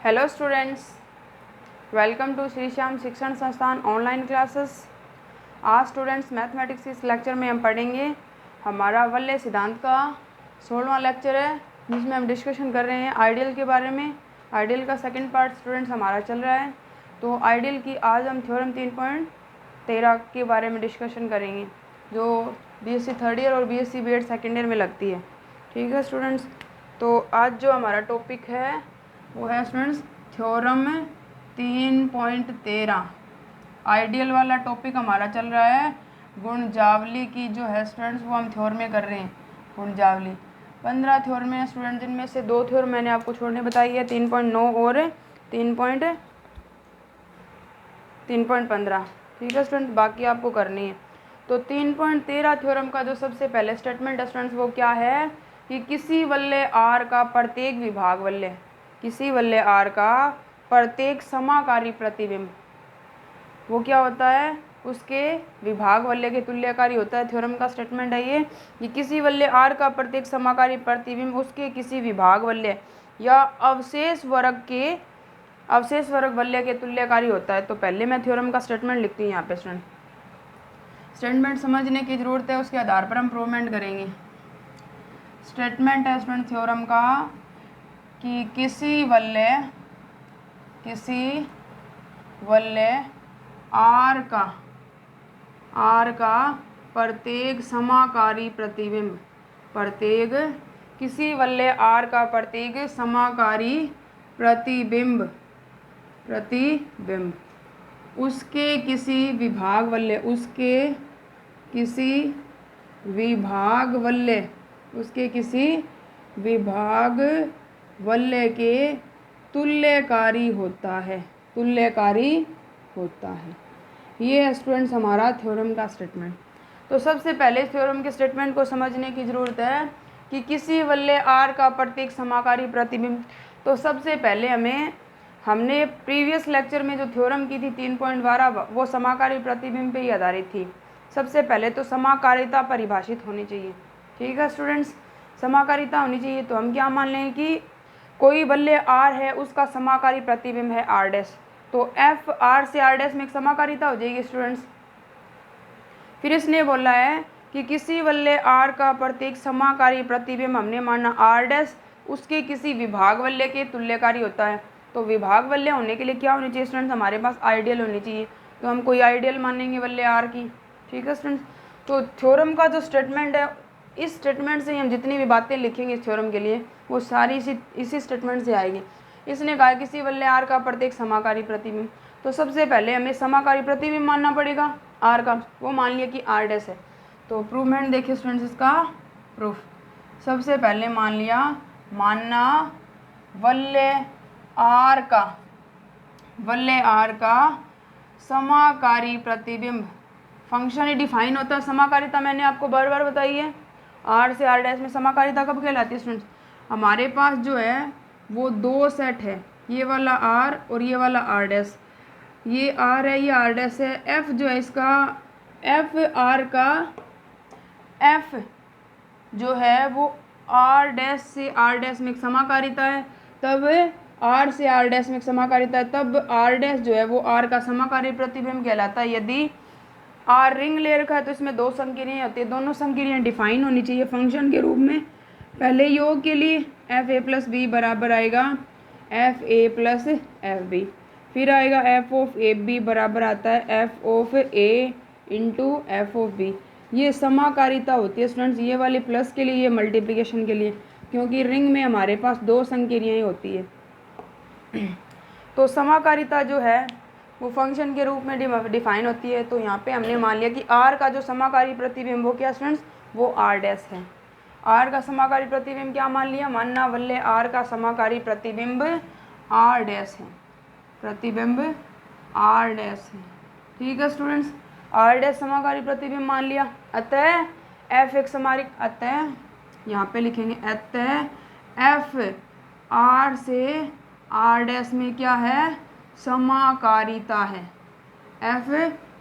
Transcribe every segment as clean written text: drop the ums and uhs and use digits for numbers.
Hello students, welcome to Shri Shyam Shikshan Sansthan online classes. आज students mathematics इस lecture में हम पढ़ेंगे। हमारा वलय सिद्धांत का 16वां लेक्चर है, जिसमें हम डिस्कशन कर रहे हैं आइडियल के बारे में। आइडियल का सेकंड पार्ट स्टूडेंट्स हमारा चल रहा है। तो आइडियल की आज हम थ्योरम 3.13 के बारे में डिस्कशन करेंगे, जो बीएससी थर्ड ईयर और बीएससी बीएड सेकेंड ईयर में लगती है। ठीक है स्टूडेंट्स, तो आज जो हमारा टॉपिक है वो है स्टूडेंट्स थ्योरम 3.13। आइडियल वाला टॉपिक हमारा चल रहा है। गुणजावली की जो है स्टूडेंट्स वो हम थ्योरम में कर रहे हैं। गुणजावली 15 थ्योरम है स्टूडेंट, जिनमें से 2 थ्योरम मैंने आपको छोड़ने बताई है, 3.9 और 3.15। ठीक है स्टूडेंट, बाकी आपको करनी है। तो 3.13 थ्योरम का जो सबसे पहले स्टेटमेंट है स्टूडेंट्स वो क्या है कि किसी वलय आर का प्रत्येक विभाग वलय, किसी वलय आर का प्रत्येक समाकारी प्रतिबिंब वो क्या होता है, उसके विभाग वलय के तुल्यकारी होता है। थ्योरम का स्टेटमेंट है ये कि किसी वलय आर का प्रत्येक समाकारी प्रतिबिंब उसके किसी विभाग वलय या अवशेष वर्ग वलय के तुल्यकारी होता है। तो पहले मैं थ्योरम का स्टेटमेंट लिखती हूँ यहाँ पे स्टूडेंट। स्टेटमेंट समझने की ज़रूरत है, उसके आधार पर हम प्रूवमेंट करेंगे। स्टेटमेंट है स्टूडेंट थ्योरम का कि किसी वलय आर का प्रत्येक समाकारी प्रतिबिंब, किसी वलय आर का प्रत्येक समाकारी प्रतिबिंब उसके किसी विभाग वलय के तुल्यकारी होता है। ये है स्टूडेंट्स हमारा थ्योरम का स्टेटमेंट। तो सबसे पहले थ्योरम के स्टेटमेंट को समझने की ज़रूरत है कि किसी वलय आर का प्रत्येक समाकारी प्रतिबिंब। तो सबसे पहले हमने प्रीवियस लेक्चर में जो थ्योरम की थी 3.12 वो समाकारी प्रतिबिंब पे ही आधारित थी। सबसे पहले तो समाकारिता परिभाषित होनी चाहिए। ठीक है स्टूडेंट्स, समाकारिता होनी चाहिए। तो हम क्या मान लेंगे कि कोई वलय आर है, उसका समाकारी प्रतिबिंब है आर डैश। तो एफ आर से आर डैश में एक समाकारिता हो जाएगी स्टूडेंट्स। फिर इसने बोला है कि किसी वलय आर का प्रत्येक समाकारी प्रतिबिंब हमने माना आर डैश उसके किसी विभाग वलय के तुल्यकारी होता है। तो विभाग वलय होने के लिए क्या होनी चाहिए स्टूडेंट्स, हमारे पास आइडियल होनी चाहिए। तो हम कोई आइडियल मानेंगे वलय आर की। ठीक है स्टूडेंट्स, तो थ्योरम का जो स्टेटमेंट है, इस स्टेटमेंट से हम जितनी भी बातें लिखेंगे इस थ्योरम के लिए वो सारी इसी स्टेटमेंट से आएगी। इसने कहा किसी वलय आर का प्रत्येक समाकारी प्रतिबिंब। तो सबसे पहले हमें समाकारी प्रतिबिंब मानना पड़ेगा आर का, वो मान लिया कि आर डैश है। तो प्रूवमेंट देखिए स्टूडेंट्स, इसका प्रूफ सबसे पहले मानना वलय आर का समाकारी प्रतिबिंब। फंक्शन ही डिफाइन होता है समाकारिता, मैंने आपको बार बार बताई है। आर से आर डैश में समाकारिता कब कहलाती है स्टूडेंट्स, हमारे पास जो है वो 2 सेट है, ये वाला आर और ये वाला आर डैश। ये आर है, ये आर डैश है। एफ जो है इसका, एफ जो है वो आर डैश से आर डैश में एक समाकारिता है, तब आर से आर डैश में एक समाकारिता है, तब आर डैश जो है वो आर का समाकारी प्रतिबिंब कहलाता है। यदि आर रिंग ले रखा है तो इसमें 2 संक्रियाएं होती है, दोनों संक्रियाएं डिफाइन होनी चाहिए फंक्शन के रूप में। पहले योग के लिए एफ ए प्लस बी बराबर आएगा F A plus F B, फिर आएगा एफ ऑफ ए बी बराबर आता है F of A into F of B. ये समाकारिता होती है स्टूडेंट्स, ये वाली प्लस के लिए, ये मल्टीप्लिकेशन के लिए, क्योंकि रिंग में हमारे पास 2 संक्रियाएं होती है। तो समाकारिता जो है वो फंक्शन के रूप में डिफाइन होती है। तो यहाँ पे हमने मान लिया कि आर का जो समाकारी प्रतिबिंब वो क्या स्टूडेंट्स, वो आर डैश है। आर का समाकारी प्रतिबिंब क्या मान लिया, मानना वलय आर का समाकारी प्रतिबिंब आर डैश है, ठीक है स्टूडेंट्स, आर डैश समाकारी प्रतिबिंब मान लिया। अतः एफ एक समारिक, अतः यहाँ पे लिखेंगे अतः एफ आर से आर डैश में क्या है, समाकारिता है। एफ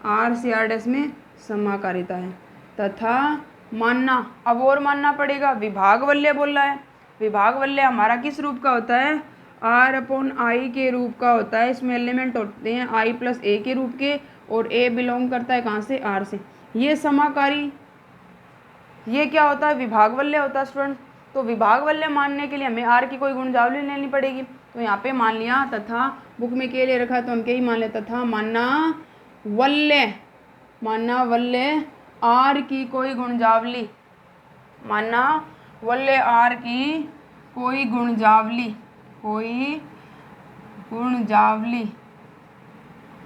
आर से आर डैश में समाकारिता है। तथा मानना, अब और मानना पड़ेगा, विभाग वलय बोल रहा है। विभाग वलय हमारा किस रूप का होता है, आर अपॉन आई के रूप का होता है। इसमें एलिमेंट होते हैं आई प्लस ए के रूप के, और ए बिलोंग करता है कहाँ से, आर से। ये समाकारी, ये क्या होता है, विभागवल्य होता है स्टूडेंट। तो विभागवल्य मानने के लिए हमें आर की कोई गुणजावली लेनी पड़ेगी। तो यहाँ पे मान लिया तथा, बुक में के ले रखा है तो हम के ही मान लें, तथा माना वल्य आर की कोई गुणजावली, माना वल्य आर की कोई गुणजावली,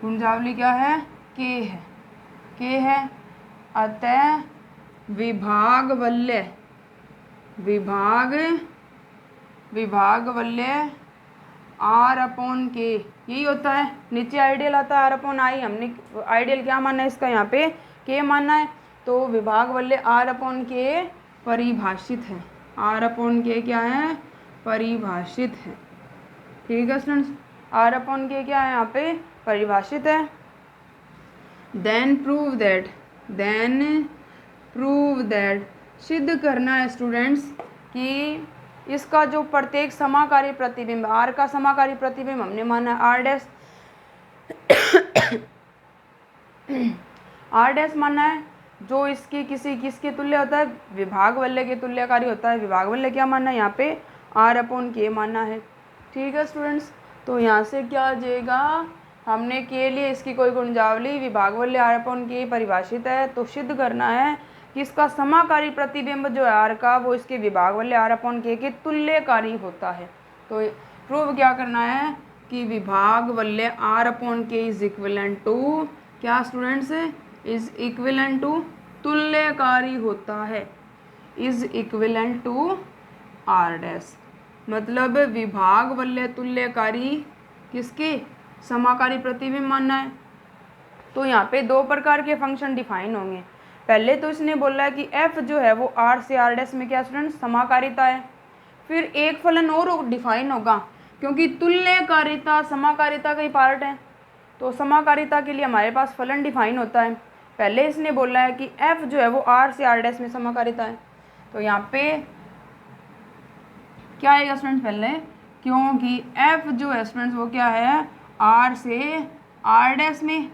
गुणजावली क्या है, के है। अतः विभागवल्य आर अपॉन के, यही होता है। नीचे आइडियल आता है आर अपॉन आई, हमने आइडियल क्या मानना है इसका, यहाँ पे के मानना है। तो विभागवल्य आर अपॉन के परिभाषित है, आर अपॉन के क्या है, परिभाषित है। ठीक है स्टूडेंट्स, आर अपॉन के क्या है यहाँ पे, परिभाषित है। देन प्रूव दैट, सिद्ध करना है स्टूडेंट्स कि इसका जो प्रत्येक समाकारी प्रतिबिंब, आर का समाकारी प्रतिबिंब हमने माना आर डैश, आर डैश मानना है, जो इसकी किसके तुल्य होता है, विभागवल्य के तुल्यकारी होता है। विभागवल्य क्या मानना है यहाँ पे, आर अपॉन के मानना है। ठीक है स्टूडेंट्स, तो यहाँ से क्या आ जाएगा, हमने के लिए इसकी कोई गुणजावली विभागवल्य आर अपॉन के परिभाषित है, तो सिद्ध करना है कि इसका समाकारी प्रतिबिंब जो है आर का, वो इसके विभागवल्य आर अपॉन के तुल्यकारी होता है। तो प्रूव क्या करना है कि विभागवल्य R upon K is equivalent to, क्या स्टूडेंट्स, इज इक्विवेलेंट टू, तुल्यकारी होता है, is equivalent to R dash. मतलब विभागवल्य तुल्यकारी किसके, समाकारी प्रतिबिंब मानना है। तो यहाँ पे दो प्रकार के फंक्शन डिफाइन होंगे। पहले तो इसने बोला है कि f जो है वो r से r डैश में क्या स्टूडेंट, समाकारिता है। फिर एक फलन और डिफाइन होगा, क्योंकि तुल्यकारिता समाकारिता का ही पार्ट है, तो समाकारिता के लिए हमारे पास फलन डिफाइन होता है। पहले इसने बोला है कि f जो है वो r से r डैश में समाकारिता है। तो यहाँ पे क्या आएगा स्टूडेंट्स, पहले क्योंकि f जो है स्टूडेंट्स वो क्या है, r से r डैश में,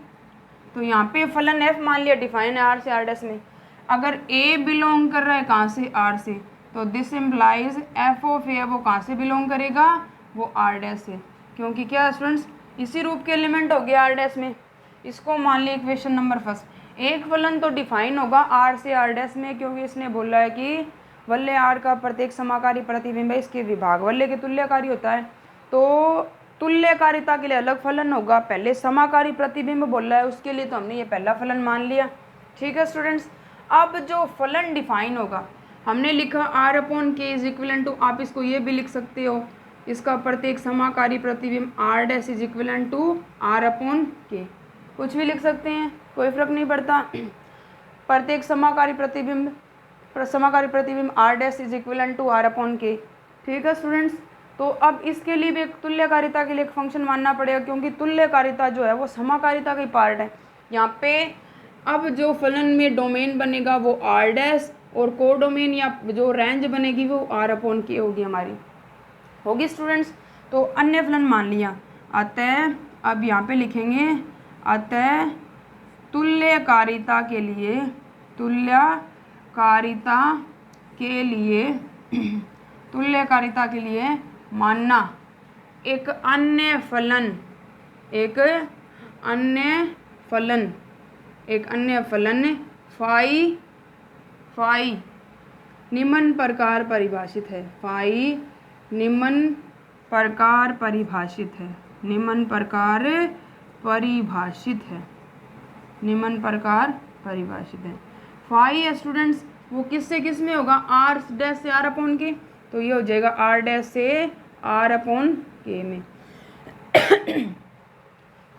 तो यहाँ पे फलन f मान लिया डिफाइन है r से r डैश में। अगर a बिलोंग कर रहा है कहाँ से, r से, तो this implies f of a वो कहाँ से बिलोंग करेगा, वो r डैश से, क्योंकि क्या स्टूडेंट्स इसी रूप के एलिमेंट हो गया r डैश में। इसको मान लिया इक्वेशन नंबर फर्स्ट। एक फलन तो डिफाइन होगा r से r डैश में, क्योंकि इसने बोला है कि वल्य r का प्रत्येक समाकारी प्रतिबिंब इसके विभागवल्य के तुल्यकारी होता है। तो तुल्यकारिता के लिए अलग फलन होगा, पहले समाकारी प्रतिबिंब बोला है उसके लिए, तो हमने ये पहला फलन मान लिया। ठीक है स्टूडेंट्स, अब जो फलन डिफाइन होगा, हमने लिखा r upon K is equivalent to, आप इसको ये भी लिख सकते हो, इसका प्रत्येक समाकारी प्रतिबिंब r dash is equivalent to r upon K, कुछ भी लिख सकते हैं, कोई फर्क नहीं पड़ता। प्रत्येक समाकारी प्रतिबिंब r dash is equivalent to r upon K. ठीक है स्टूडेंट्स, तो अब इसके लिए भी एक तुल्यकारिता के लिए एक फंक्शन मानना पड़ेगा, क्योंकि तुल्यकारिता जो है वो समाकारिता का ही पार्ट है। यहाँ पे अब जो फलन में डोमेन बनेगा वो r डैश, और को डोमेन या जो रेंज बनेगी वो r अपॉन के होगी, हमारी होगी स्टूडेंट्स। तो अन्य फलन मान लिया। अतः अब यहाँ पे लिखेंगे, अतः तुल्यकारिता के लिए मानना एक अन्य फलन फाई निम्न प्रकार परिभाषित है, फाई निम्न प्रकार परिभाषित है। फाई स्टूडेंट्स वो किससे किस में होगा, r डैश से r अपॉन के, तो ये हो जाएगा r डैश से r अपॉन के में।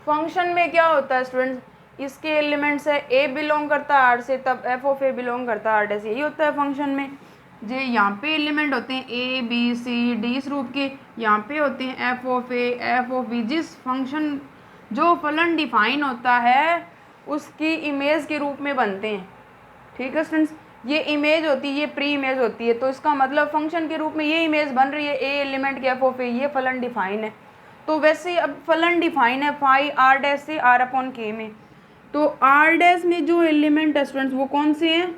फंक्शन में क्या होता है स्टूडेंट्स, इसके एलिमेंट्स है a बिलोंग करता है r से, तब f ऑफ a बिलोंग करता है r डैश, यही होता है फंक्शन में। जो यहाँ पे एलिमेंट होते हैं a b c d इस रूप के, यहाँ पे होते हैं f of a f of b। जिस फंक्शन जो फलन डिफाइन होता है उसकी इमेज के रूप में बनते हैं। ठीक है स्टूडेंट्स, ये इमेज होती है, ये प्री इमेज होती है। तो इसका मतलब फंक्शन के रूप में ये इमेज बन रही है ए एलिमेंट के एफ ऑफ ए, ये फलन डिफाइन है। तो वैसे अब फलन डिफाइन है फाई आर डैश से आर अपॉन के में। तो आर डैश में जो एलिमेंट है स्टूडेंट्स वो कौन से हैं?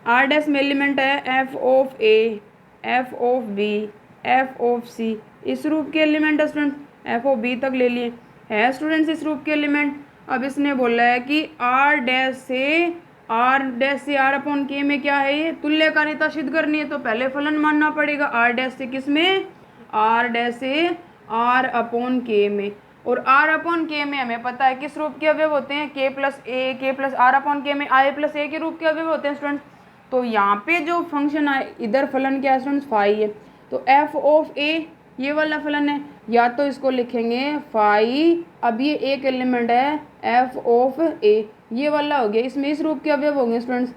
आर डैश में एलिमेंट है F of A, F of B, F of C, इस रूप के एलिमेंट है स्टूडेंट। एफ ऑफ बी तक ले लिए है स्टूडेंट्स इस रूप के एलिमेंट। अब इसने बोला है कि आर डैश से आर अपॉन के में क्या है, ये तुल्यकारिता सिद्ध करनी है। तो पहले फलन मानना पड़ेगा आर डैश से किस में? आर डैश से आर अपॉन के में। और आर अपॉन के में हमें पता है किस रूप के अवयव होते हैं? के प्लस ए, के प्लस आर अपॉन के में आई प्लस ए के रूप के अवयव होते हैं स्टूडेंट्स। तो यहाँ पे जो फंक्शन है इधर फलन क्या है स्टूडेंट्स? फाई है। तो एफ ऑफ ए ये वाला फलन है, या तो इसको लिखेंगे फाई, अब ये एक एलिमेंट है एफ ऑफ ए, ये वाला हो गया। इसमें इस रूप के अवयव होंगे स्टूडेंट्स,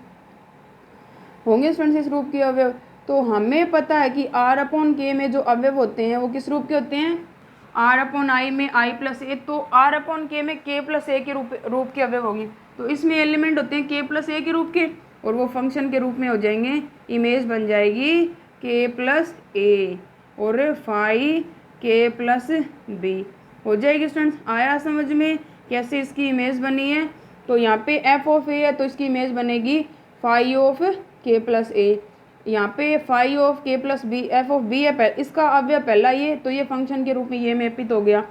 इस रूप के अवयव। तो हमें पता है कि आर अपॉन के में जो अवयव होते हैं वो किस रूप के होते हैं? आर अपॉन आई में आई प्लस ए। तो आर अपॉन के में के प्लस ए के रूप के अवयव होंगे। तो इसमें एलिमेंट होते हैं के प्लस ए के रूप के, और वो फंक्शन के रूप में हो जाएंगे, इमेज बन जाएगी के प्लस ए और फाई के प्लस बी हो जाएगी स्टूडेंट्स। आया समझ में कैसे इसकी इमेज बनी है? तो यहाँ पे एफ ऑफ ए है तो इसकी इमेज बनेगी phi of K plus A. यहाँ पे phi of K plus B, F of B है इसका अवयव पहला ये, तो ये फंक्शन के रूप में ये मैपित हो गया।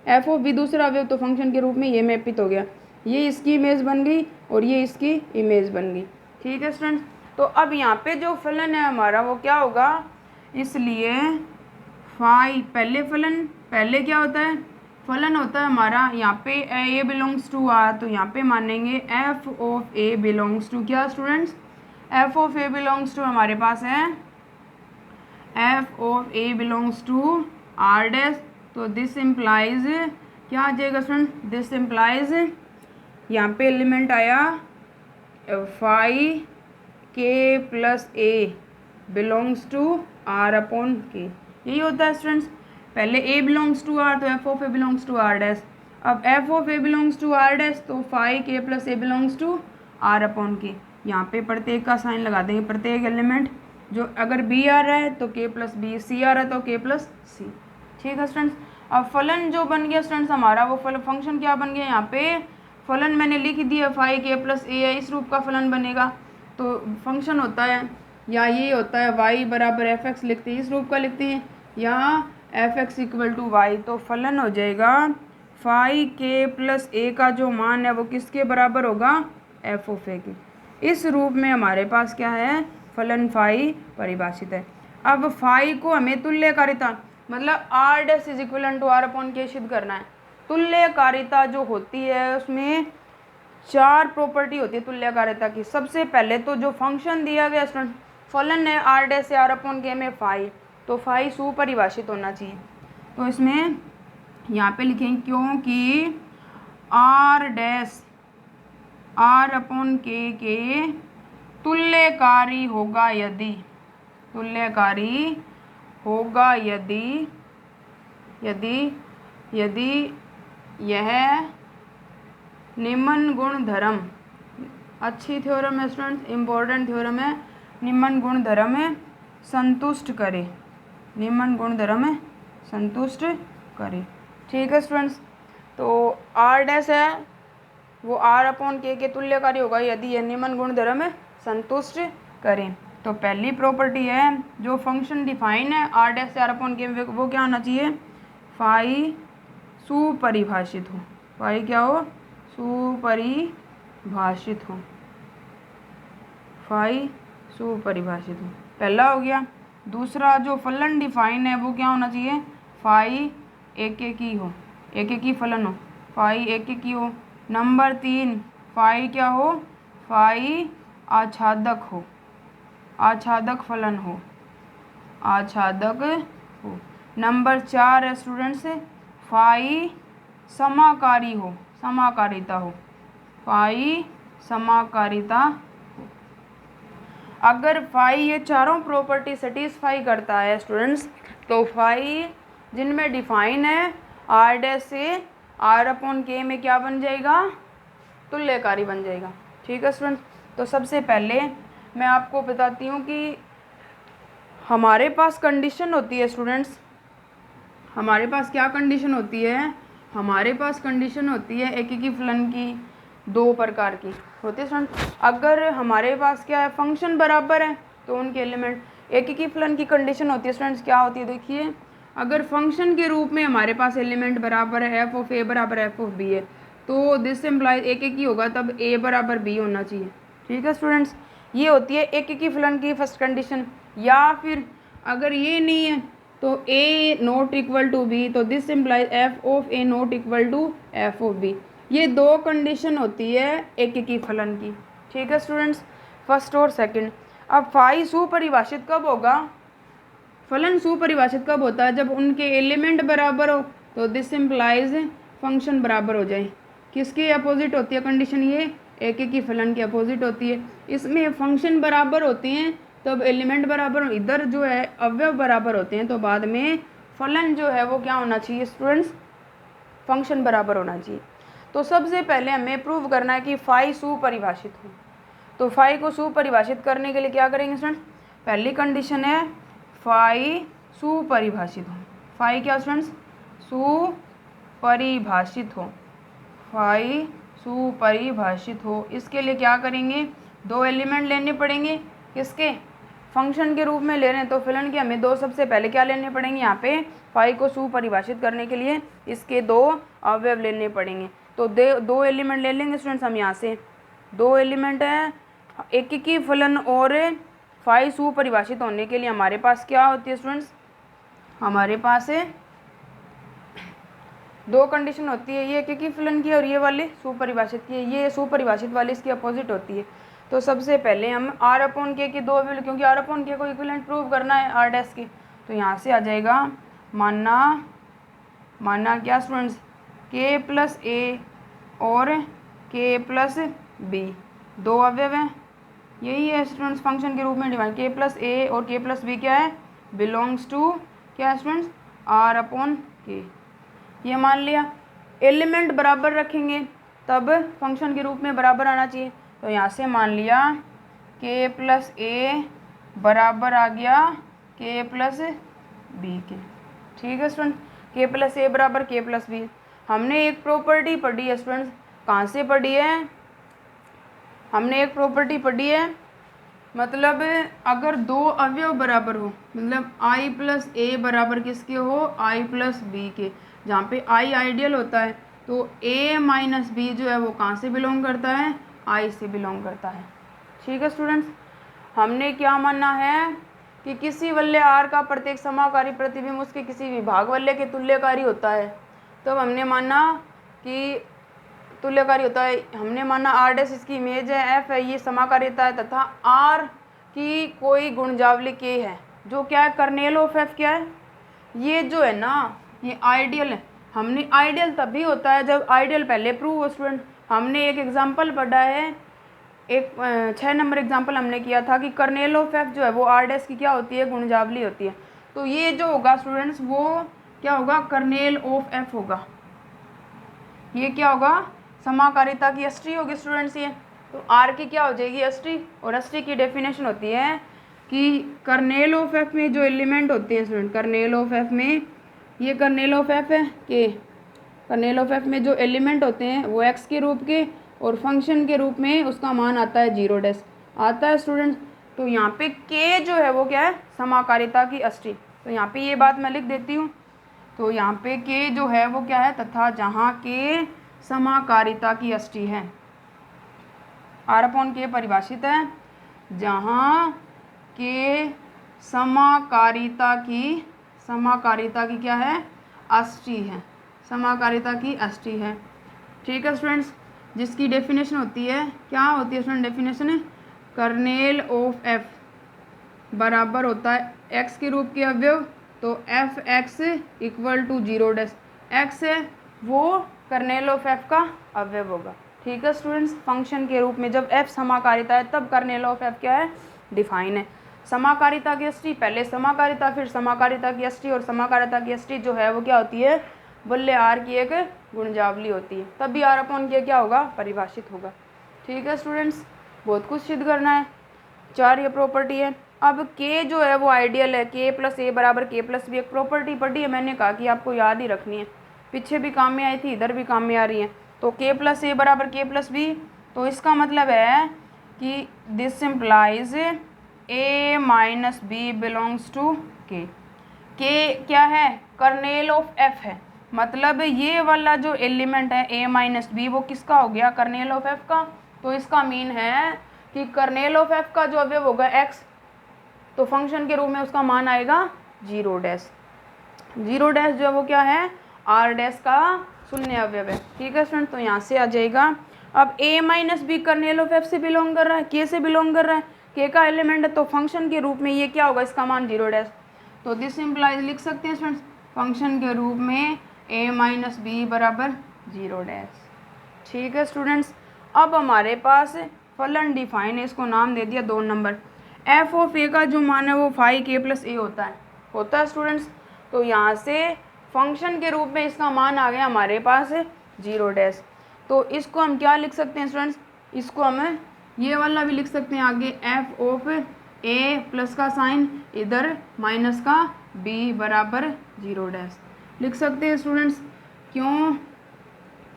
एफ ऑफ बी दूसरा अवयव, तो फंक्शन के रूप में ये मैपित हो गया। ये इसकी इमेज बन गई और ये इसकी इमेज बन गई। ठीक है स्टूडेंट्स। तो अब यहाँ पे जो फलन है हमारा वो क्या होगा? इसलिए फाई पहले क्या होता है? फलन होता है हमारा यहाँ पे ए बिलोंग्स टू आर, तो यहाँ पे मानेंगे F of A belongs to क्या students? F of A belongs to हमारे पास है F of A belongs to R dash. तो दिस इम्प्लाइज क्या आ जाएगा स्टूडेंट? दिस इम्प्लाइज यहाँ पे एलिमेंट आया फाई के plus A belongs to R upon के, यही होता है स्टूडेंट्स। पहले ए बिलोंग्स टू आर तो F of A belongs to R dash. अब F of A belongs to R dash तो फाई के plus A belongs to R upon के। यहाँ पे प्रत्येक का साइन लगा देंगे, प्रत्येक एलिमेंट जो अगर बी आ रहा है तो के प्लस बी, सी आ रहा है तो के प्लस सी। ठीक है स्टूडेंट्स। अब फलन जो बन गया स्टूडेंट्स हमारा वो फंक्शन क्या बन गया? यहाँ पे फलन मैंने लिख दिया फाई के प्लस ए है, इस रूप का फलन बनेगा। तो फंक्शन होता है या ये होता है वाई बराबर एफ एक्स लिखते हैं, इस रूप का लिखते हैं, यहाँ F X equal to Y. तो फलन हो जाएगा फाई के प्लस ए का जो मान है वो किसके बराबर होगा? एफ ऑफ ए के। इस रूप में हमारे पास क्या है? फलन फाई परिभाषित है। अब फाई को हमें तुल्यकारिता मतलब R dash is equal to R upon K सिद्ध करना है। तुल्यकारिता जो होती है उसमें 4 प्रॉपर्टी होती है तुल्यकारिता की। सबसे पहले तो जो फंक्शन दिया गया स्टूडेंट फलन है आर डैश से आर अपॉन के में फाई, तो फाई सुपरिभाषित होना चाहिए। तो इसमें यहाँ पे लिखेंगे क्योंकि आर डैश आर अपॉन के तुल्यकारी होगा यदि यह निम्न गुण धर्म, अच्छी थ्योरम है स्टूडेंट्स, इम्पोर्टेंट थ्योरम है, निम्न गुण धर्म संतुष्ट करे, ठीक है स्टूडेंट्स। तो आर डैश है वो आर अपॉन के तुल्यकारी होगा यदि यह निम्न गुण धर्म संतुष्ट करें। तो पहली प्रॉपर्टी है जो फंक्शन डिफाइन है आर डैश से आर अपॉन के, वो क्या होना चाहिए? फाई सुपरिभाषित हो। फाई क्या हो? सुपरिभाषित हो। फाई सुपरिभाषित हो, पहला हो गया। दूसरा जो फलन डिफाइन है वो क्या होना चाहिए? फाई एक ही हो, एक ही फलन हो, फाई एक ही हो। नंबर 3 फाई क्या हो? फाई आच्छादक हो, आच्छादक फलन हो, आच्छादक हो। नंबर 4 है स्टूडेंट्स फाई समाकारी हो, समाकारिता हो, फाई समाकारिता हो। अगर फाई ये चारों प्रॉपर्टी सेटिस्फाई करता है स्टूडेंट्स तो फाई जिनमें डिफाइन है आर डैश से आर अपॉन के में क्या बन जाएगा? तुल्यकारी बन जाएगा। ठीक है स्टूडेंट्स। तो सबसे पहले मैं आपको बताती हूँ कि हमारे पास कंडीशन होती है स्टूडेंट्स, हमारे पास क्या कंडीशन होती है, हमारे पास कंडीशन होती है एकीकी फलन की दो प्रकार की होती है स्टूडेंट। अगर हमारे पास क्या है, फंक्शन बराबर है तो उनके एलिमेंट, एकीकी फलन की कंडीशन होती है स्टूडेंट्स क्या होती है, देखिए अगर फंक्शन के रूप में हमारे पास एलिमेंट बराबर है एफ ऑफ ए बराबर एफ ऑफ बी है तो दिस इम्प्लाइज एक ही होगा, तब ए बराबर बी होना चाहिए। ठीक है स्टूडेंट्स, ये होती है एकीकी फलन की फर्स्ट कंडीशन। या फिर अगर ये नहीं है तो A not equal to B, तो this implies F of A not equal to F of B. ये दो कंडीशन होती है एकीकी फलन की। ठीक है स्टूडेंट्स, फर्स्ट और सेकंड। अब फाई सुपरिभाषित कब होगा, फलन सुपरिभाषित कब होता है, जब उनके एलिमेंट बराबर हो, तो दिस इम्प्लाइज फंक्शन बराबर हो जाए। किसके अपोजिट होती है कंडीशन, ये एकीकी फलन की अपोजिट होती है। इसमें फंक्शन बराबर होते हैं तब एलिमेंट बराबर, इधर जो है अवयव बराबर होते हैं तो बाद में फलन जो है वो क्या होना चाहिए स्टूडेंट्स, फंक्शन बराबर होना चाहिए। तो सबसे पहले हमें प्रूव करना है कि फाई सुपरिभाषित हो। तो फाई को सुपरिभाषित करने के लिए क्या करेंगे स्टूडेंट्स, पहली कंडीशन है फाई सुपरिभाषित हो। फाई क्या स्टूडेंट्स, सुपरिभाषित हो, फाई सुपरिभाषित हो। इसके लिए क्या करेंगे, दो एलिमेंट लेने पड़ेंगे, किसके, फंक्शन के रूप में ले रहे हैं तो फलन के हमें दो सबसे पहले क्या लेने पड़ेंगे, यहाँ पे फाई को सुपरिभाषित करने के लिए इसके दो अवयव लेने पड़ेंगे। तो दो एलिमेंट ले लेंगे स्टूडेंट्स हम यहाँ से, दो एलिमेंट है एकीकी फलन और फाई सुपरिभाषित होने के लिए हमारे पास क्या होती है स्टूडेंट्स, हमारे पास दो कंडीशन होती है, ये एकीकी फलन की और ये वाली सुपरिभाषित की। ये सुपरिभाषित वाली इसकी अपोजिट होती है। तो सबसे पहले हम आर अपॉन के दो अवयव, क्योंकि आर अपॉन के को इक्विवेलेंट प्रूव करना है आर डैश की, तो यहाँ से आ जाएगा माना क्या स्टूडेंट्स, के प्लस ए और के प्लस बी दो अवयव हैं, यही है स्टूडेंट्स फंक्शन के रूप में डिवाइड। के प्लस ए और के प्लस बी क्या है, बिलोंग्स टू क्या है स्टूडेंट्स, आर अपॉन के। ये मान लिया, एलिमेंट बराबर रखेंगे तब फंक्शन के रूप में बराबर आना चाहिए। तो यहाँ से मान लिया के प्लस ए बराबर आ गया के प्लस बी के। ठीक है स्टूडेंट, के प्लस ए बराबर के प्लस बी। हमने एक प्रॉपर्टी पढ़ी है स्टूडेंट्स, कहाँ से पढ़ी है, हमने एक प्रॉपर्टी पढ़ी है, मतलब अगर दो अवयव बराबर हो, मतलब आई प्लस ए बराबर किसके हो, आई प्लस बी के, जहाँ पे आई आइडियल होता है तो ए माइनस बी जो है वो कहाँ से बिलोंग करता है, आई से बिलोंग करता है। ठीक है स्टूडेंट्स, हमने क्या मानना है कि किसी वल्य आर का प्रत्येक समाकारी प्रतिबिंब उसके किसी विभाग वल्य के तुल्यकारी होता है। तो हमने माना कि तुल्यकारी होता है, हमने माना आर डैश इसकी इमेज है, एफ है ये समाकारिता है, तथा आर की कोई गुणजावली के है जो क्या है, कर्नेल ऑफ एफ क्या है, ये जो है ना ये आइडियल है। हमने आइडियल तभी होता है जब आइडियल पहले प्रूव हो स्टूडेंट। हमने एक एग्जांपल पढ़ा है, एक 6 नंबर एग्जांपल हमने किया था कि कर्नेल ऑफ एफ जो है वो आर डैश की क्या होती है, गुणजावली होती है। तो ये जो होगा स्टूडेंट्स वो क्या होगा, कर्नेल ऑफ एफ होगा। ये क्या होगा, समाकारिता की एसटी होगी स्टूडेंट्स ये। तो आर की क्या हो जाएगी, एसटी, और एसटी की डेफिनेशन होती है कि कर्नेल ऑफ एफ में जो एलिमेंट होते हैं स्टूडेंट, कर्नेल ऑफ एफ में, ये कर्नेल ऑफ एफ है के, कर्नेल ऑफ एफ में जो एलिमेंट होते हैं वो एक्स के रूप के और फंक्शन के रूप में उसका मान आता है 0 डैश आता है स्टूडेंट्स। तो यहाँ पे के जो है वो क्या है, समाकारिता की एसटी। तो यहाँ पे ये बात मैं लिख देती हूँ। तो यहाँ पे के जो है वो क्या है, तथा जहाँ के समाकारिता की एसटी है, आर अपॉन के परिभाषित है, जहाँ के समाकारिता की क्या है, एसटी है, समाकारिता की एसटी है। ठीक है स्टूडेंट्स, जिसकी डेफिनेशन होती है, क्या होती है स्टूडेंट डेफिनेशन है, कर्नेल ऑफ एफ बराबर होता है एक्स के रूप के अवयव, तो F X equal to 0 dash, X है वो कर्नेल ऑफ एफ का अवयव होगा। ठीक है स्टूडेंट्स, फंक्शन के रूप में जब एफ समाकारिता है तब कर्नेल ऑफ एफ क्या है, डिफाइन है। समाकारिता की एसटी, पहले समाकारिता फिर समाकारिता की एसटी, और समाकारिता की एसटी जो है वो क्या होती है, वल्य आर की एक गुणजावली होती है, तब भी आर अपॉन के क्या होगा, परिभाषित होगा। ठीक है स्टूडेंट्स, बहुत कुछ सिद्ध करना है। 4 ये प्रॉपर्टी है। अब के जो है वो आइडियल है, के प्लस ए बराबर के प्लस बी, एक प्रॉपर्टी पढ़ी है मैंने, कहा कि आपको याद ही रखनी है, पीछे भी काम में आई थी, इधर भी काम में आ रही है। तो के प्लस ए बराबर के प्लस बी, तो इसका मतलब है कि this implies A minus B belongs to K. क्या है? कर्नेल ऑफ एफ है, मतलब ये वाला जो एलिमेंट है ए माइनस बी वो किसका हो गया? कर्नेल ऑफ एफ का। तो इसका मीन है कि कर्नेल ऑफ एफ का जो अवयव होगा एक्स, तो फंक्शन के रूप में उसका मान आएगा 0 डैश। 0 डैश जो है वो क्या है? आर डैश का शून्य अवयव है। ठीक है स्टूडेंट, तो यहाँ से आ जाएगा। अब A minus B kernel of F से बिलोंग कर रहा है, के से बिलोंग कर रहा है, के का एलिमेंट है, तो फंक्शन के रूप में ये क्या होगा? इसका मान 0 डैश। तो दिस इम्प्लाइज लिख सकते हैं स्टूडेंट्स, फंक्शन के रूप में ए माइनस बी बराबर 0 डैश। ठीक है स्टूडेंट्स, अब हमारे पास फलन डिफाइन है, इसको नाम दे दिया 2 नंबर। एफ ऑफ ए का जो मान है वो 5k प्लस ए होता है स्टूडेंट्स। तो यहाँ से फंक्शन के रूप में इसका मान आ गया हमारे पास 0 डैश। तो इसको हम क्या लिख सकते हैं स्टूडेंट्स? इसको हम ये वाला भी लिख सकते हैं आगे, एफ ऑफ ए प्लस का साइन इधर माइनस का बी बराबर 0 डैश लिख सकते हैं स्टूडेंट्स। क्यों?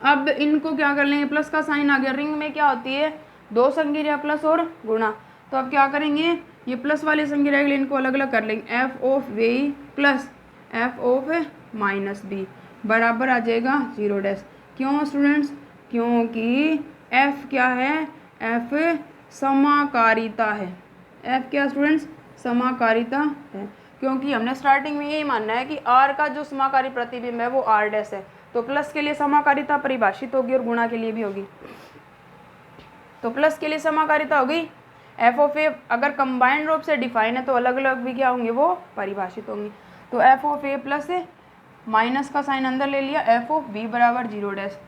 अब इनको क्या कर लेंगे? प्लस का साइन आ गया, रिंग में क्या होती है? 2 संख्या प्लस और गुणा। तो अब क्या करेंगे? ये प्लस वाली संख्या रहेगी, इनको अलग अलग कर लेंगे, एफ ऑफ वे plus F of minus B बराबर आ जाएगा 0 डैश। क्यों स्टूडेंट्स? क्योंकि एफ क्या है? एफ समाकारिता है। एफ क्या स्टूडेंट्स? समाकारिता है, क्योंकि हमने स्टार्टिंग में यही मानना है कि आर का जो समाकारी प्रतिबिंब है वो आर डैश है। तो प्लस के लिए समाकारिता परिभाषित होगी और गुणा के लिए भी होगी। तो प्लस के लिए समाकारिता होगी, एफ ऑफ ए अगर कंबाइंड रूप से डिफाइन है तो अलग अलग भी क्या होंगे? वो परिभाषित होंगी। तो F of A plus minus का साइन अंदर ले लिया, एफ ऑफ बी बराबर 0 डैश।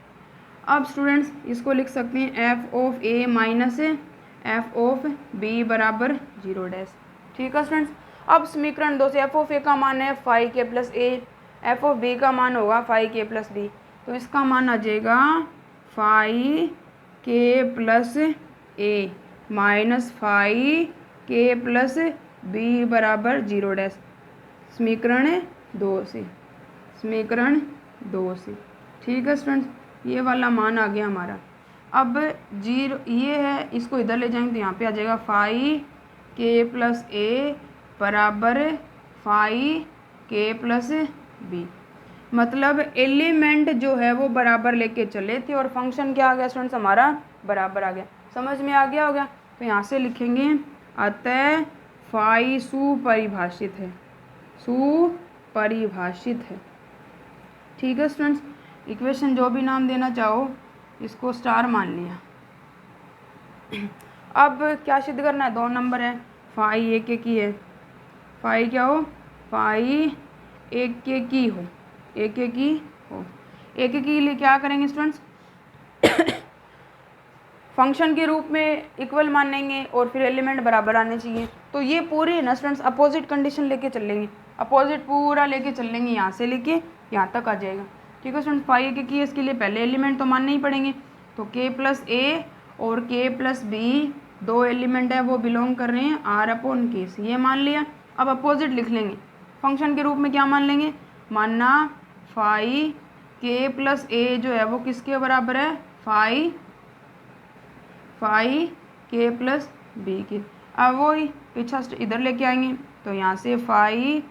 अब स्टूडेंट्स इसको लिख सकते हैं F of A minus F of B बराबर 0 डैश। ठीक है स्टूडेंट्स, अब समीकरण 2 से एफ ऑफ ए का मान है 5k plus A, F of B का मान होगा 5k प्लस बी, तो इसका मान आ जाएगा 5k प्लस ए माइनस 5k प्लस बी बराबर 0 डैश। समीकरण 2 से, समीकरण 2 से। ठीक है स्टूडेंट्स, ये वाला मान आ गया हमारा। अब 0 ये है, इसको इधर ले जाएंगे तो यहाँ पे आ जाएगा 5k प्लस ए बराबर 5k प्लस बी, मतलब एलिमेंट जो है वो बराबर लेके चले थे और फंक्शन क्या आ गया स्टूडेंट्स? हमारा बराबर आ गया। समझ में आ गया होगा? तो यहाँ से लिखेंगे अतः फाई सुपरिभाषित है, सुपरिभाषित है। ठीक है स्टूडेंट्स, इक्वेशन जो भी नाम देना चाहो इसको स्टार मान लिया। अब क्या सिद्ध करना है? 2 नंबर है, फाई एक की है, फाई क्या हो? फाई एक की हो, एक की हो, एक के लिए क्या करेंगे स्टूडेंट्स? फंक्शन के रूप में इक्वल मानेंगे और फिर एलिमेंट बराबर आने चाहिए। तो ये पूरी है ना स्टूडेंट्स, अपोजिट कंडीशन लेके चलेंगे, अपोजिट पूरा लेके चलेंगे, यहाँ से लेके यहाँ तक आ जाएगा। ठीक है स्टूडेंट, फाई के की इसके लिए पहले एलिमेंट तो मानने ही पड़ेंगे। तो के प्लस ए और के प्लस बी 2 एलिमेंट है वो बिलोंग कर रहे हैं आर अपॉन के से, ये मान लिया। अब अपोजिट लिख लेंगे, फंक्शन के रूप में क्या मान लेंगे? मानना फाई के प्लस ए जो है वो किसके बराबर है? फाई के प्लस बी के। अब वो ही पीछा इधर लेके आएंगे, तो यहाँ से फाई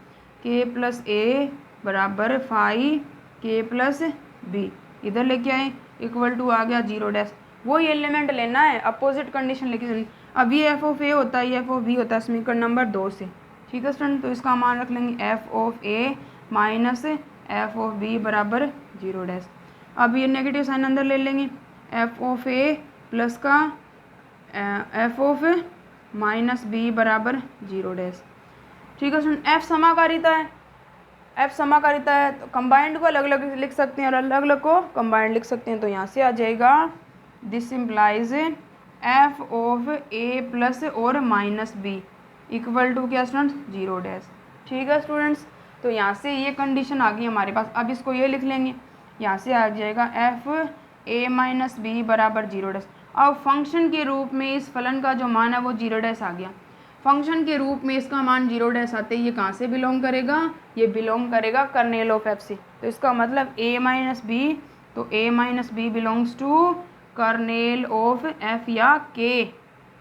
के प्लस ए बराबर फाई के प्लस बी, इधर लेके आए, इक्वल टू आ गया 0 डैश। वही एलिमेंट लेना है, अपोजिट कंडीशन लेके। अब ये एफ ऑफ ए होता है, ये एफ ऑफ बी होता है समीकरण नंबर 2 से। ठीक है स्टूडेंट, तो इसका मान रख लेंगे F of A minus F of B बराबर 0 डैश। अब ये नेगेटिव साइन अंदर ले लेंगे, एफ ऑफ ए प्लस का एफ ऑफ माइनस बी बराबर 0 डैश। ठीक है स्टूडेंट, एफ समाकारिता है, एफ समाकारिता है तो कंबाइंड को अलग अलग लिख सकते हैं और अलग अलग को कंबाइंड लिख सकते हैं। तो यहाँ से आ जाएगा this implies F of A plus और माइनस बी इक्वल टू क्या स्टूडेंट्स? 0 डैश। ठीक है स्टूडेंट्स, तो यहाँ से ये कंडीशन आ गई हमारे पास। अब इसको ये लिख लेंगे, यहाँ से आ जाएगा एफ ए माइनस बी बराबर 0 डैश। अब फंक्शन के रूप में इस फलन का जो मान है वो 0 डैश आ गया। फंक्शन के रूप में इसका मान 0 आते ये कहाँ से बिलोंग करेगा, ये बिलोंग करेगा कर्नेल ऑफ एफ से। तो इसका मतलब a माइनस बी, तो a minus B belongs to kernel of F या k।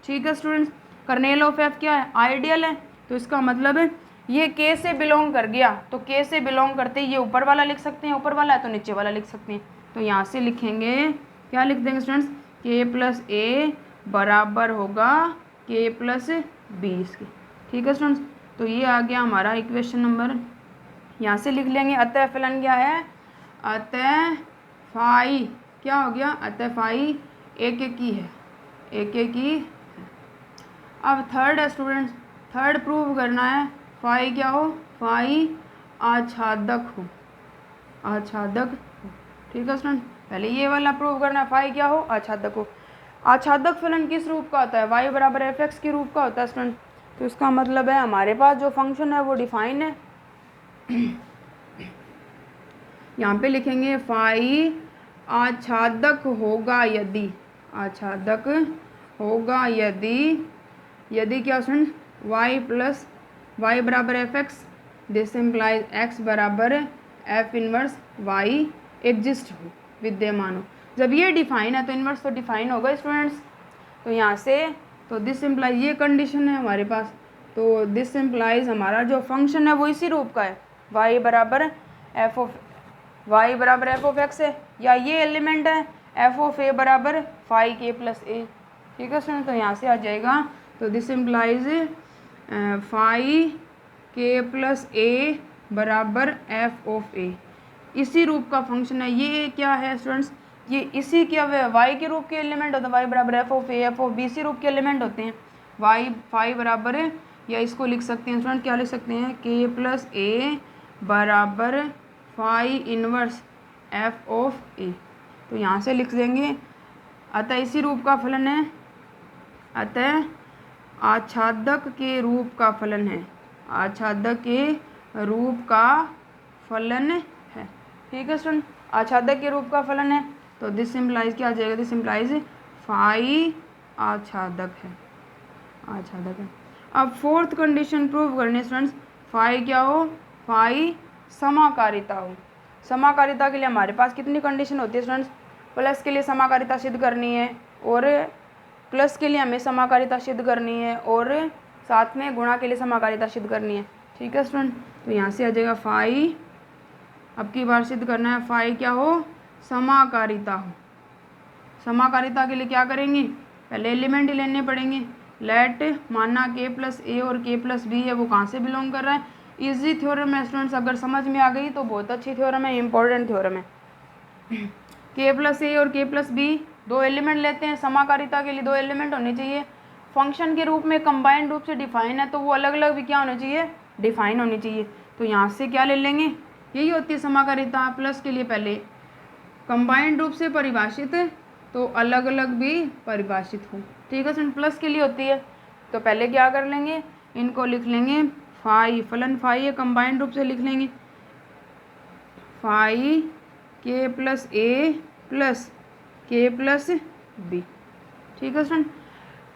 ठीक है स्टूडेंट्स, कर्नेल ऑफ एफ क्या है, आइडियल है, तो इसका मतलब है ये k से बिलोंग कर गया, तो k से बिलोंग करते ये ऊपर वाला लिख सकते हैं, ऊपर वाला है तो नीचे वाला लिख सकते हैं। तो यहाँ से लिखेंगे, क्या लिख देंगे स्टूडेंट्स, k प्लस ए बराबर होगा k प्लस बी इसके। ठीक है स्टूडेंट्स, तो ये आ गया हमारा इक्वेशन नंबर, यहाँ से लिख लेंगे। अतः फलन क्या है, अतः फाई क्या हो गया, अतः फाई एक एक की है, एक एक की है। अब थर्ड है स्टूडेंट्स, थर्ड प्रूव करना है फाई क्या हो, फाई आच्छादक हो, आच्छादक हो। ठीक है स्टूडेंट, पहले ये वाला प्रूव करना है फाई क्या हो, आच्छादक हो। आच्छादक फलन किस रूप का होता है, y बराबर एफ एक्स के रूप का होता है स्टूडेंट। तो इसका मतलब है हमारे पास जो फंक्शन है वो डिफाइन है। यहाँ पे लिखेंगे फाई आच्छादक होगा यदि, आच्छादक होगा यदि, यदि क्या स्टूडेंट, y प्लस वाई बराबर F x, this implies x बराबर एफ इनवर्स y एग्जिस्ट हो, विद्यमान हो। जब ये डिफाइन है तो इनवर्स तो डिफाइन होगा स्टूडेंट्स। तो यहाँ से तो दिस इम्प्लाइज, ये कंडीशन है हमारे पास, तो दिस इम्प्लाइज हमारा जो फंक्शन है वो इसी रूप का है, y बराबर एफ ऑफ एक्स है, या ये एलिमेंट है एफ ऑफ ए बराबर फाई के प्लस ए। ठीक है स्टूडेंट, तो यहाँ से आ जाएगा, तो दिस इम्प्लाइज फाई के प्लस ए बराबर एफ ऑफ ए, इसी रूप का फंक्शन है। ये क्या है स्टूडेंट्स, ये इसी के वाई के रूप के एलिमेंट होते हैं, वाई बराबर F of A, F of B इसी रूप के एलिमेंट होते हैं। वाई फाई बराबर है, या इसको लिख सकते हैं स्टूडेंट, क्या लिख सकते हैं, के प्लस ए बराबर फाई इनवर्स एफ ऑफ ए। तो यहाँ से लिख देंगे, अतः इसी रूप का फलन है, अतः आच्छादक के रूप का फलन है, आच्छादक के रूप का फलन है। ठीक है स्टूडेंट, आच्छादक के रूप का फलन है, तो दिस इम्प्लाइज क्या आ जाएगा, दिस इम्प्लाइज फाई आच्छादक है, आच्छादक है। अब फोर्थ कंडीशन प्रूव करने स्टूडेंट्स, फाई क्या हो, फाई समाकारिता हो। समाकारिता के लिए हमारे पास कितनी कंडीशन होती है स्टूडेंट्स, प्लस के लिए समाकारिता सिद्ध करनी है, और प्लस के लिए हमें समाकारिता सिद्ध करनी है, और साथ में गुणा के लिए समाकारिता सिद्ध करनी है। ठीक है स्टूडेंट, तो यहाँ से आ जाएगा फाई, अब की बार सिद्ध करना है फाई क्या हो, समाकारिता हो। समाकारिता के लिए क्या करेंगे, पहले एलिमेंट ही लेने पड़ेंगे। लेट मानना के प्लस ए और के प्लस बी है, वो कहाँ से बिलोंग कर रहा है, इजी थ्योरम है स्टूडेंट्स, अगर समझ में आ गई तो बहुत अच्छी थ्योरम है, इंपॉर्टेंट थ्योरम है। के प्लस ए और के प्लस बी दो एलिमेंट लेते हैं, समाकारिता के लिए दो एलिमेंट होने चाहिए, फंक्शन के रूप में कंबाइंड रूप से डिफाइन है, तो वो अलग अलग भी क्या होने चाहिए, डिफाइन होनी चाहिए। तो यहाँ से क्या ले लेंगे, यही होती है समाकारिता। प्लस के लिए पहले कंबाइंड रूप से परिभाषित, तो अलग अलग भी परिभाषित हो। ठीक है सर, प्लस के लिए होती है, तो पहले क्या कर लेंगे, इनको लिख लेंगे फाई, फलन फाई है, कंबाइंड रूप से लिख लेंगे फाई के प्लस ए प्लस के प्लस बी। ठीक है स्टूडेंट,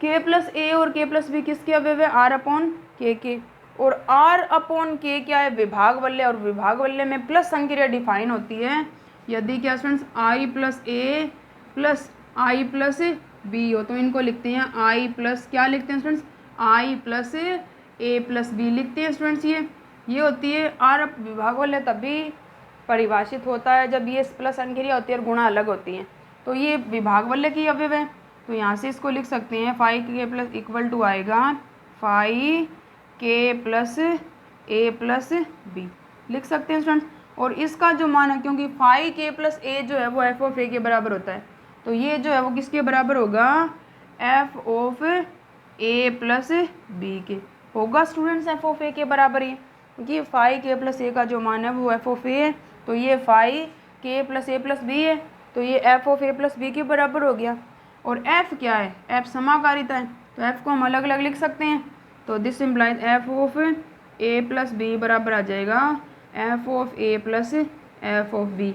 के प्लस ए और के प्लस बी किसके अवयव है, आर अपॉन के, और आर अपॉन के क्या है, विभाग वल्य, और विभाग वल्य में प्लस संक्रिया डिफाइन होती है यदि क्या स्टूडेंट्स, आई प्लस ए प्लस आई प्लस बी हो। तो इनको लिखते हैं आई प्लस, क्या लिखते हैं स्टूडेंट्स, आई प्लस ए प्लस बी लिखते हैं स्टूडेंट्स। ये होती है आर विभाग वल्य, तभी परिभाषित होता है जब ये प्लस संक्रिया होती है और गुणा अलग होती हैं। तो ये विभाग वल्य की अवयव है, तो यहाँ से इसको लिख सकते हैं फाई के प्लस इक्वल टू आएगा फाई के प्लस ए प्लस बी लिख सकते हैं स्टूडेंट्स। और इसका जो मान है, क्योंकि फाई के प्लस ए जो है वो एफ ऑफ ए के बराबर होता है, तो ये जो है वो किसके बराबर होगा, F of A plus B के होगा स्टूडेंट्स, एफ ऑफ ए के बराबर ही, क्योंकि फाई के प्लस ए का जो मान है वो एफ ऑफ ए है, तो ये फाई के प्लस ए प्लस बी है, तो ये F of A plus B के बराबर हो गया। और एफ क्या है, एफ समाकारिता है, तो एफ को हम अलग अलग लिख सकते हैं, तो this implies F of A plus B बराबर आ जाएगा F of A plus F of B.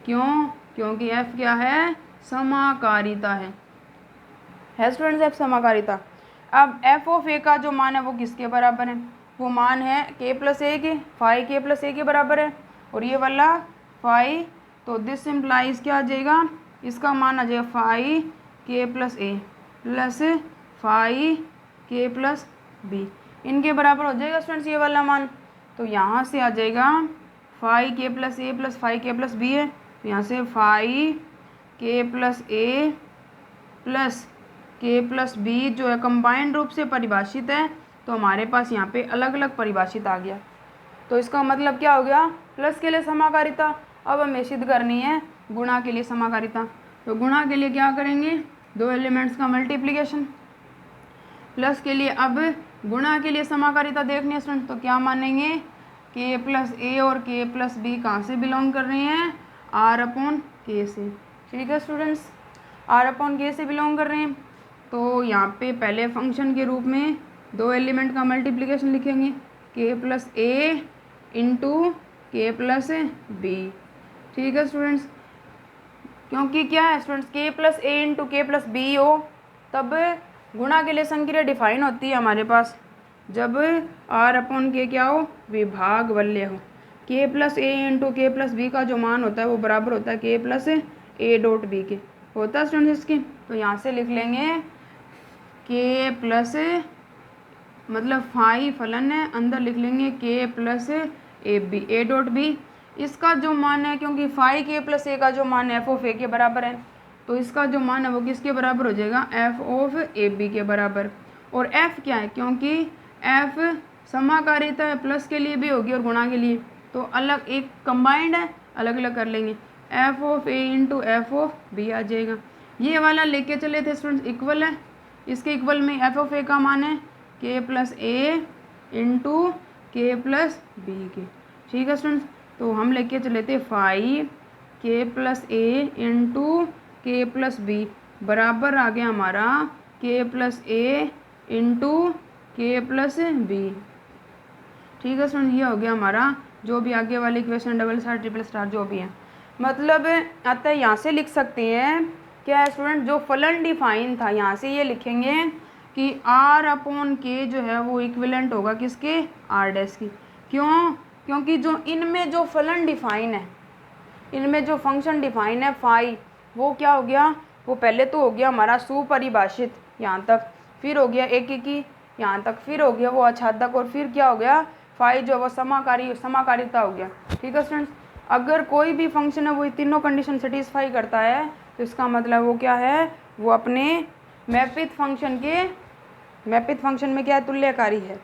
क्यों, क्योंकि एफ क्या है, समाकारिता है स्टूडेंट्स, एफ समाकारिता। अब एफ ऑफ ए का जो मान है वो किसके बराबर है, वो मान है के प्लस ए के, फाई के प्लस ए के बराबर है, और ये वाला फाई, तो दिस इम्प्लाइज क्या आ जाएगा, इसका मान आ जाएगा फाई के प्लस ए प्लस फाई के प्लस बी, इनके बराबर हो जाएगा स्टूडेंट्स ये वाला मान। तो यहाँ से आ जाएगा फाई के प्लस ए प्लस फाई के प्लस बी है, तो यहाँ से फाई के प्लस ए प्लस के प्लस बी जो है कंबाइंड रूप से परिभाषित है, तो हमारे पास यहाँ पे अलग अलग परिभाषित आ गया। तो इसका मतलब क्या हो गया, प्लस के लिए समाकारिता। अब हमें सिद्ध करनी है गुणा के लिए समाकारिता। तो गुणा के लिए क्या करेंगे, दो एलिमेंट्स का मल्टीप्लिकेशन। प्लस के लिए अब गुणा के लिए समाकारिता देखनी है स्टूडेंट, तो क्या मानेंगे, के प्लस ए और के प्लस बी कहाँ से बिलोंग कर रहे हैं, आर अपॉन के से। ठीक है स्टूडेंट्स, आर अपॉन के से बिलोंग कर रहे हैं। तो यहाँ पे पहले फंक्शन के रूप में दो एलिमेंट का मल्टीप्लिकेशन लिखेंगे, के प्लस ए इंटू के प्लस बी। ठीक है स्टूडेंट्स, क्योंकि क्या है स्टूडेंट्स, के प्लस ए इंटू के प्लस बी हो तब गुणा के लिए संक्रिया डिफाइन होती है हमारे पास, जब आर अपॉन के क्या हो, विभाग वल्य हो। के प्लस ए इंटू के प्लस बी का जो मान होता है वो बराबर होता है के प्लस ए डॉट बी के, होता है स्टूडेंट्स इसकी। तो यहाँ से लिख लेंगे के प्लस, मतलब फाई फलन है, अंदर लिख लेंगे K plus A B, A dot B. इसका जो मान है, क्योंकि फाई के प्लस ए का जो मान एफ ऑफ ए के बराबर है, तो इसका जो मान है वो किसके बराबर हो जाएगा, एफ ऑफ ए बी के बराबर। और एफ क्या है, क्योंकि एफ समाकारिता है, प्लस के लिए भी होगी और गुणा के लिए, तो अलग एक कंबाइंड है, अलग अलग कर लेंगे, F of A into F of B आ जाएगा। ये वाला लेके चले थे स्टूडेंट्स, इक्वल है, इसके इक्वल में एफ ऑफ ए का मान है के प्लस ए इंटू के प्लस बी के। ठीक है स्टूडेंट्स, तो हम लेके चले थे फाई के प्लस ए इंटू के प्लस बी बराबर आ गया हमारा के प्लस ए इंटू के प्लस बी। ठीक है स्टूडेंट, ये हो गया हमारा जो भी आगे वाली equation, double star triple star जो भी है, मतलब अतः यहाँ से लिख सकते हैं क्या है स्टूडेंट, जो फलन डिफाइन था यहाँ से ये लिखेंगे कि आर अपॉन के जो है वो इक्विवेलेंट होगा किसके, आर डैश की। क्यों, क्योंकि जो इनमें जो फलन डिफाइन है, इनमें जो फंक्शन डिफाइन है फाई, वो क्या हो गया, वो पहले तो हो गया हमारा सुपरिभाषित यहाँ तक, फिर हो गया एक की यहाँ तक, फिर हो गया वो अछादक, और फिर क्या हो गया फाई जो वो समाकारिता हो गया। ठीक है स्टूडेंट्स, अगर कोई भी फंक्शन है वो तीनों कंडीशन सेटिस्फाई करता है, तो इसका मतलब वो क्या है, वो अपने मैपित फंक्शन में क्या है, तुल्यकारी है।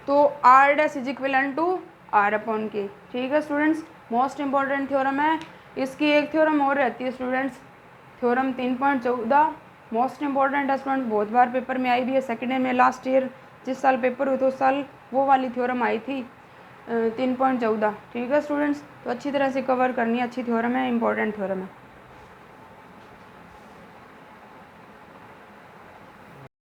तो R dash is equivalent to R upon K. ठीक है स्टूडेंट्स, मोस्ट इंपॉर्टेंट थ्योरम है। इसकी एक थ्योरम और रहती है स्टूडेंट्स, थ्योरम 3.14, मोस्ट इंपॉर्टेंट है स्टूडेंट्स, बहुत बार पेपर में आई भी है, सेकेंड ईयर में लास्ट ईयर जिस साल पेपर हुए थे उस साल वो वाली थ्योरम आई थी 3.14। ठीक है स्टूडेंट्स, तो अच्छी तरह से कवर करनी है, अच्छी थ्योरम है, इंपॉर्टेंट थ्योरम है।